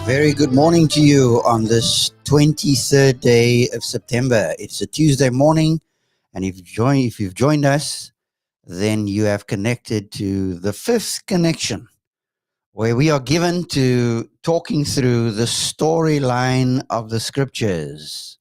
Very good morning to you on this 23rd day of September. It's a Tuesday morning, and if you've joined us, then you have connected to the fifth connection, where we are given to talking through the storyline of the scriptures.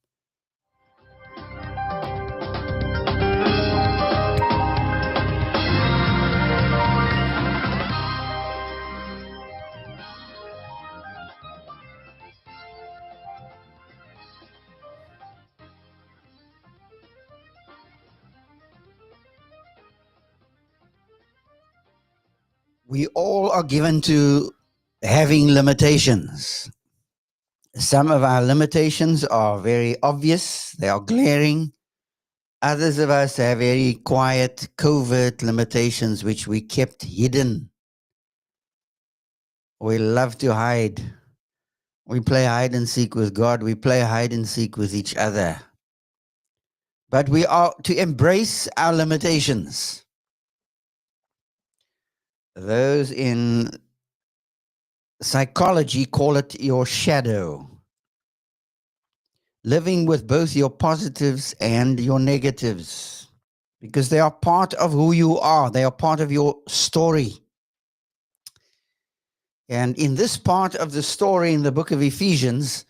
We all are given to having limitations. Some of our limitations are very obvious, they are glaring. Others of us have very quiet, covert limitations which we kept hidden. We love to hide. We play hide and seek with God. We play hide and seek with each other. But we are to embrace our limitations. Those in psychology call it your shadow. Living with both your positives and your negatives, because they are part of who you are. They are part of your story. And in this part of the story in the book of Ephesians,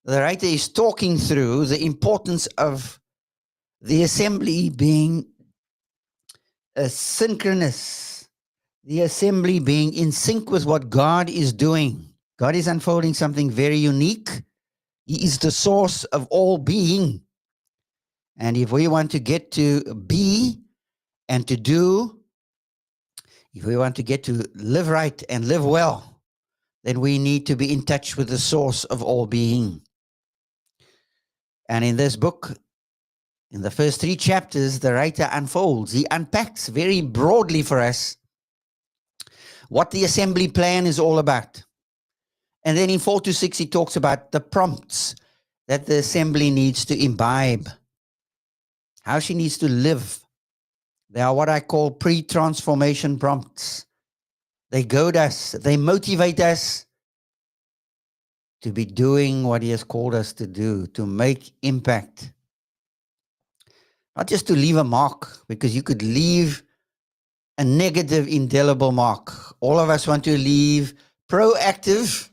the writer is talking through the importance of the assembly being synchronous, the assembly being in sync with what God is doing. God is unfolding something very unique. He is the source of all being. And if we want to get to be and to do, if we want to get to live right and live well, then we need to be in touch with the source of all being. And in this book, in the first 3 chapters, the writer unfolds. He unpacks very broadly for us what the assembly plan is all about. And then in 4 to 6, he talks about the prompts that the assembly needs to imbibe, how she needs to live. They are what I call pre-transformation prompts. They goad us, they motivate us to be doing what he has called us to do, to make impact. Not just to leave a mark, because you could leave a negative, indelible mark. All of us want to leave proactive,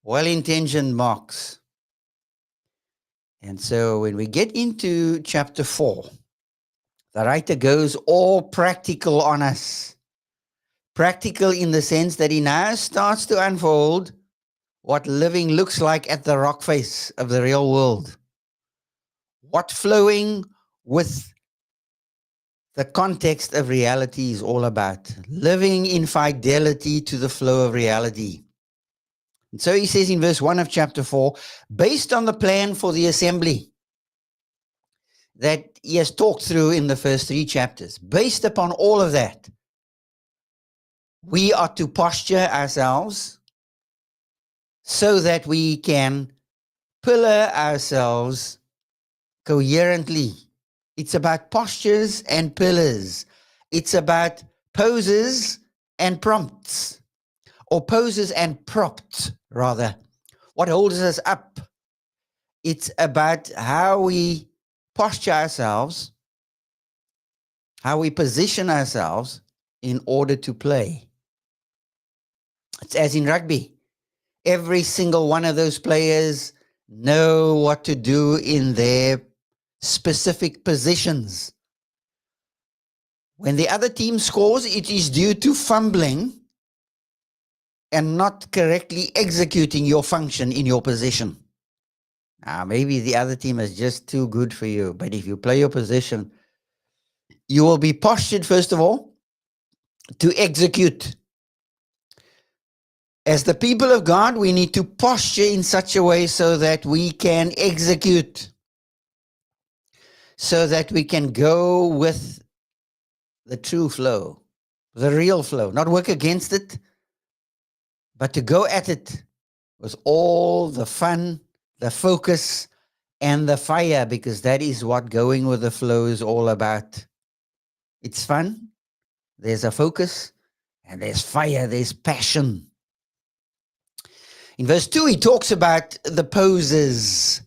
well-intentioned marks. And so when we get into chapter 4, the writer goes all practical on us. Practical in the sense that he now starts to unfold what living looks like at the rock face of the real world. What flowing with the context of reality is all about. Living in fidelity to the flow of reality. And so he says in verse 1 of chapter 4, based on the plan for the assembly that he has talked through in the first 3 chapters, based upon all of that, we are to posture ourselves so that we can pillar ourselves coherently. It's about postures and pillars. It's about poses and prompts, or poses and props, rather. What holds us up? It's about how we posture ourselves, how we position ourselves in order to play. It's as in rugby. Every single one of those players know what to do in their specific positions. When the other team scores, it is due to fumbling and not correctly executing your function in your position. Now, maybe the other team is just too good for you, but if you play your position, you will be postured, first of all, to execute. As the people of God, we need to posture in such a way so that we can execute, so that we can go with the true flow, the real flow, not work against it, but to go at it with all the fun, the focus, and the fire, because that is what going with the flow is all about. It's fun, there's a focus, and there's fire, there's passion. In verse 2, he talks about the poses,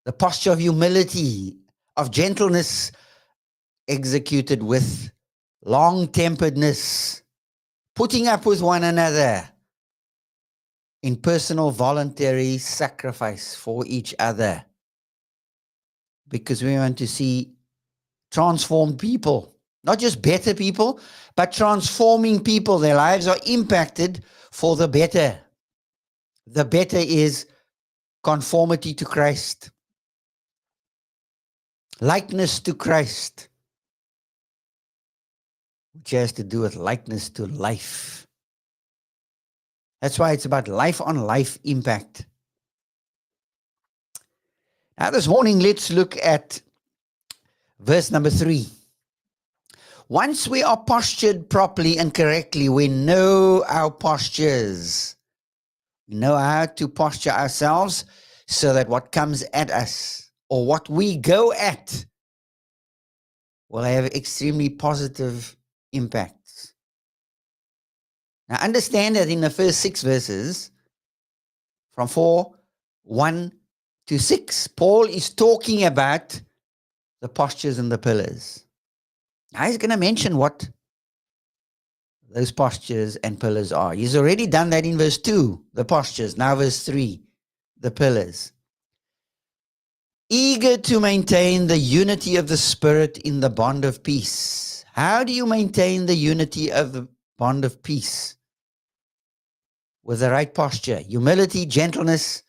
the posture of humility, of gentleness, executed with long-temperedness, putting up with one another in personal voluntary sacrifice for each other, because we want to see transformed people, not just better people, but transforming people. Their lives are impacted for the better. The better is conformity to Christ, likeness to Christ, which has to do with likeness to life. That's why it's about life on life impact. Now, this morning, let's look at verse number 3. Once we are postured properly and correctly, we know our postures. We know how to posture ourselves so that what comes at us or what we go at will have extremely positive impacts. Now, understand that in the first 6 verses, from 4:1 to 6, Paul is talking about the postures and the pillars. Now, he's going to mention what those postures and pillars are. He's already done that in verse 2, the postures. Now, verse 3, the pillars. Eager to maintain the unity of the Spirit in the bond of peace. How do you maintain the unity of the bond of peace? With the right posture, humility, gentleness,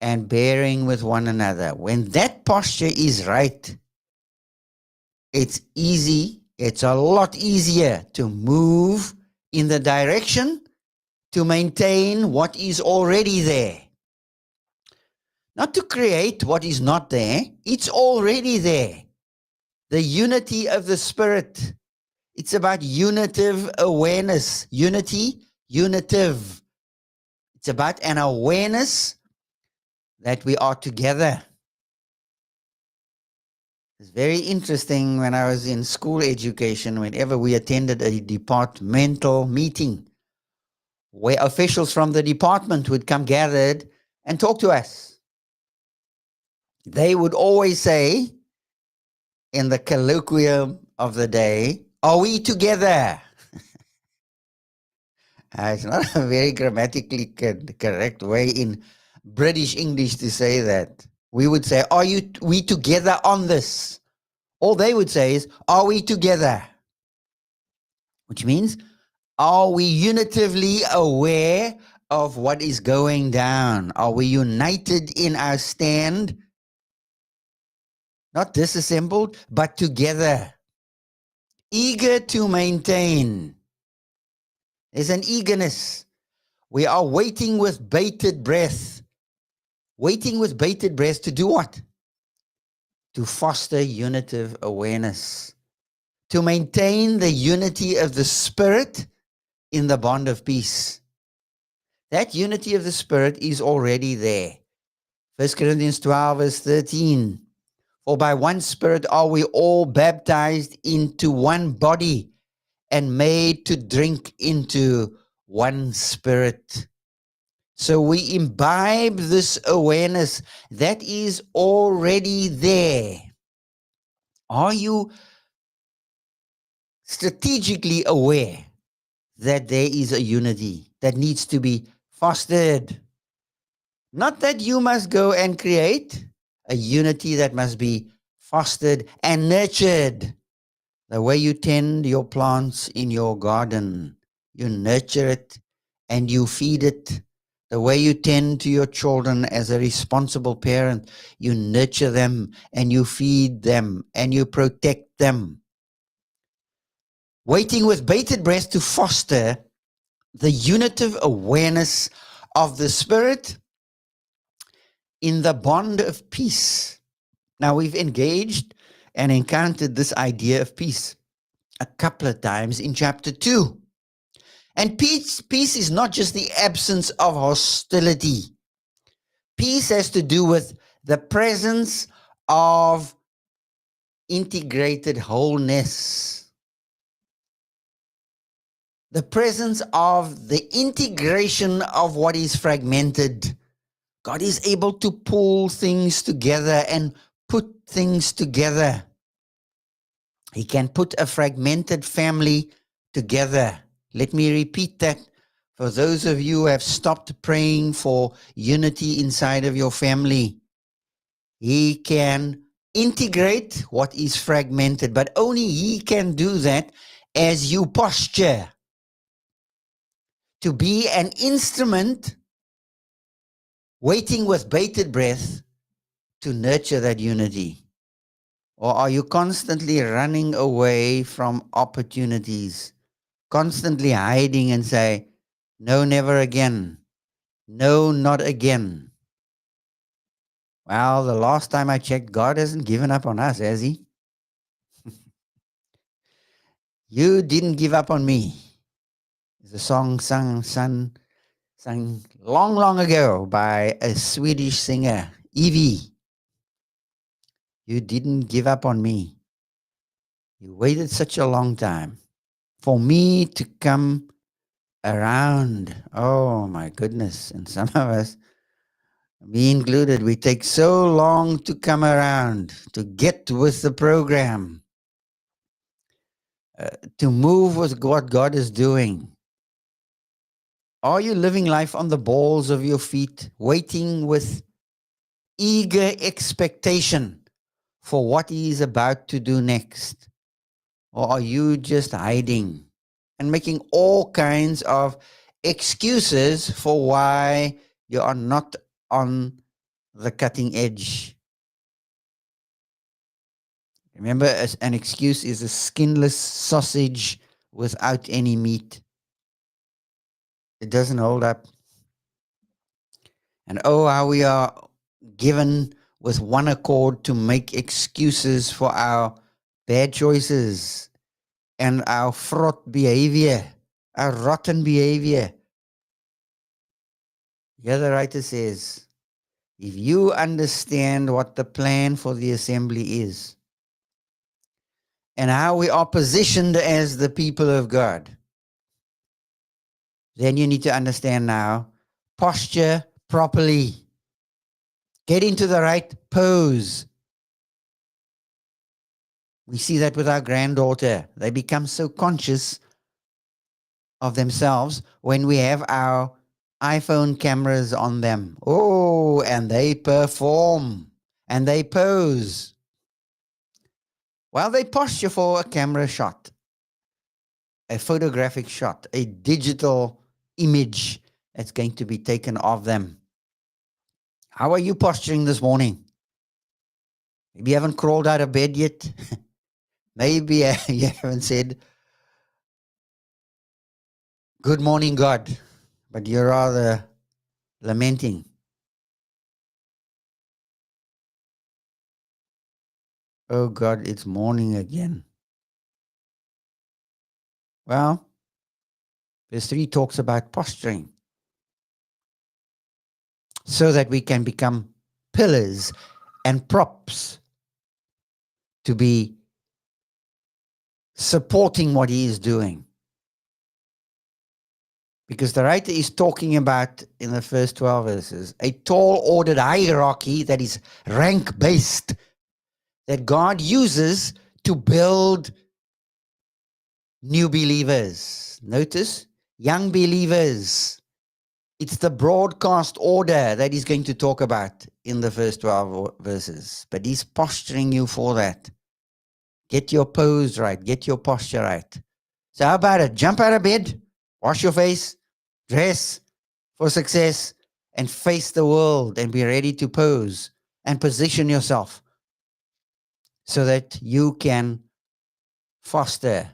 and bearing with one another. When that posture is right, it's easy, it's a lot easier to move in the direction to maintain what is already there. Not to create what is not there, it's already there. The unity of the Spirit. It's about unitive awareness. Unity, unitive. It's about an awareness that we are together. It's very interesting when I was in school education, whenever we attended a departmental meeting where officials from the department would come gathered and talk to us. They would always say, in the colloquium of the day, "Are we together?" It's not a very grammatically correct way in British English to say that. We would say, we together on this? All they would say is, "Are we together?" Which means, are we unitively aware of what is going down? Are we united in our stand? Not disassembled, but together. Eager to maintain. There's an eagerness. We are waiting with bated breath. Waiting with bated breath to do what? To foster unitive awareness. To maintain the unity of the Spirit in the bond of peace. That unity of the Spirit is already there. 1 Corinthians 12 verse 13. For by one Spirit are we all baptized into one body and made to drink into one Spirit. So we imbibe this awareness that is already there. Are you strategically aware that there is a unity that needs to be fostered? Not that you must go and create a unity that must be fostered and nurtured. The way you tend your plants in your garden, you nurture it and you feed it. The way you tend to your children as a responsible parent, you nurture them and you feed them and you protect them. Waiting with bated breath to foster the unitive awareness of the Spirit in the bond of peace. Now, we've engaged and encountered this idea of peace a couple of times in chapter 2. And peace is not just the absence of hostility. Peace has to do with the presence of integrated wholeness. The presence of the integration of what is fragmented. God is able to pull things together and put things together. He can put a fragmented family together. Let me repeat that for those of you who have stopped praying for unity inside of your family. He can integrate what is fragmented, but only He can do that as you posture to be an instrument waiting with bated breath to nurture that unity. Or are you constantly running away from opportunities, constantly hiding and say, no, never again. No, not again. Well, the last time I checked, God hasn't given up on us, has He? You didn't give up on me. It's a song sung long, long ago by a Swedish singer, Evie. You didn't give up on me. You waited such a long time for me to come around. Oh my goodness. And some of us, me included, we take so long to come around, to get with the program, to move with what God is doing. Are you living life on the balls of your feet, waiting with eager expectation for what He is about to do next? Or are you just hiding and making all kinds of excuses for why you are not on the cutting edge? Remember, an excuse is a skinless sausage without any meat. It doesn't hold up. And oh, how we are given with one accord to make excuses for our bad choices and our fraught behavior, our rotten behavior. Here the writer says, if you understand what the plan for the assembly is and how we are positioned as the people of God, then you need to understand now, posture properly. Get into the right pose. We see that with our granddaughter. They become so conscious of themselves when we have our iPhone cameras on them. Oh, and they perform and they pose. Well, they posture for a camera shot, a photographic shot, a digital image that's going to be taken of them. How are you posturing this morning? Maybe you haven't crawled out of bed yet. Maybe you haven't said, good morning, God, but you're rather lamenting. Oh, God, it's morning again. Well, verse 3 talks about posturing so that we can become pillars and props to be supporting what He is doing. Because the writer is talking about, in the first 12 verses, a tall ordered hierarchy that is rank-based, that God uses to build new believers. Notice, young believers. It's the broadcast order that He's going to talk about in the first 12 verses. But He's posturing you for that. Get your pose right. Get your posture right. So how about it? Jump out of bed, wash your face, dress for success, and face the world and be ready to pose and position yourself so that you can foster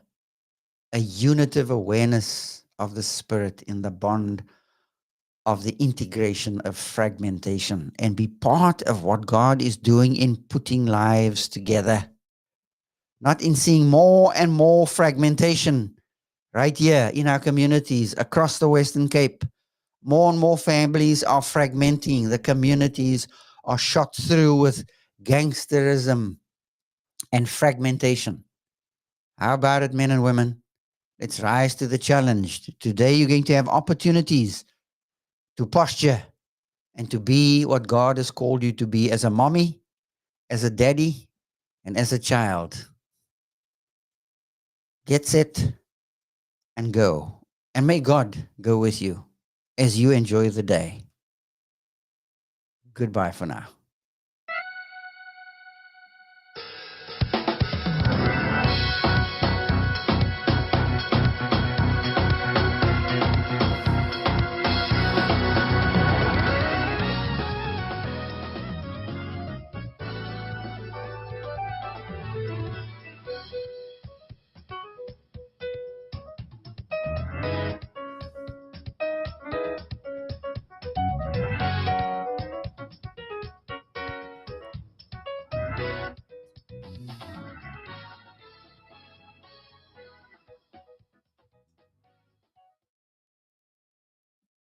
a unitive awareness of the Spirit in the bond of the integration of fragmentation and be part of what God is doing in putting lives together, not in seeing more and more fragmentation right here in our communities across the Western Cape. More and more families are fragmenting. The communities are shot through with gangsterism and fragmentation. How about it, men and women? Let's rise to the challenge. Today, you're going to have opportunities to posture and to be what God has called you to be as a mommy, as a daddy, and as a child. Get set and go. And may God go with you as you enjoy the day. Goodbye for now.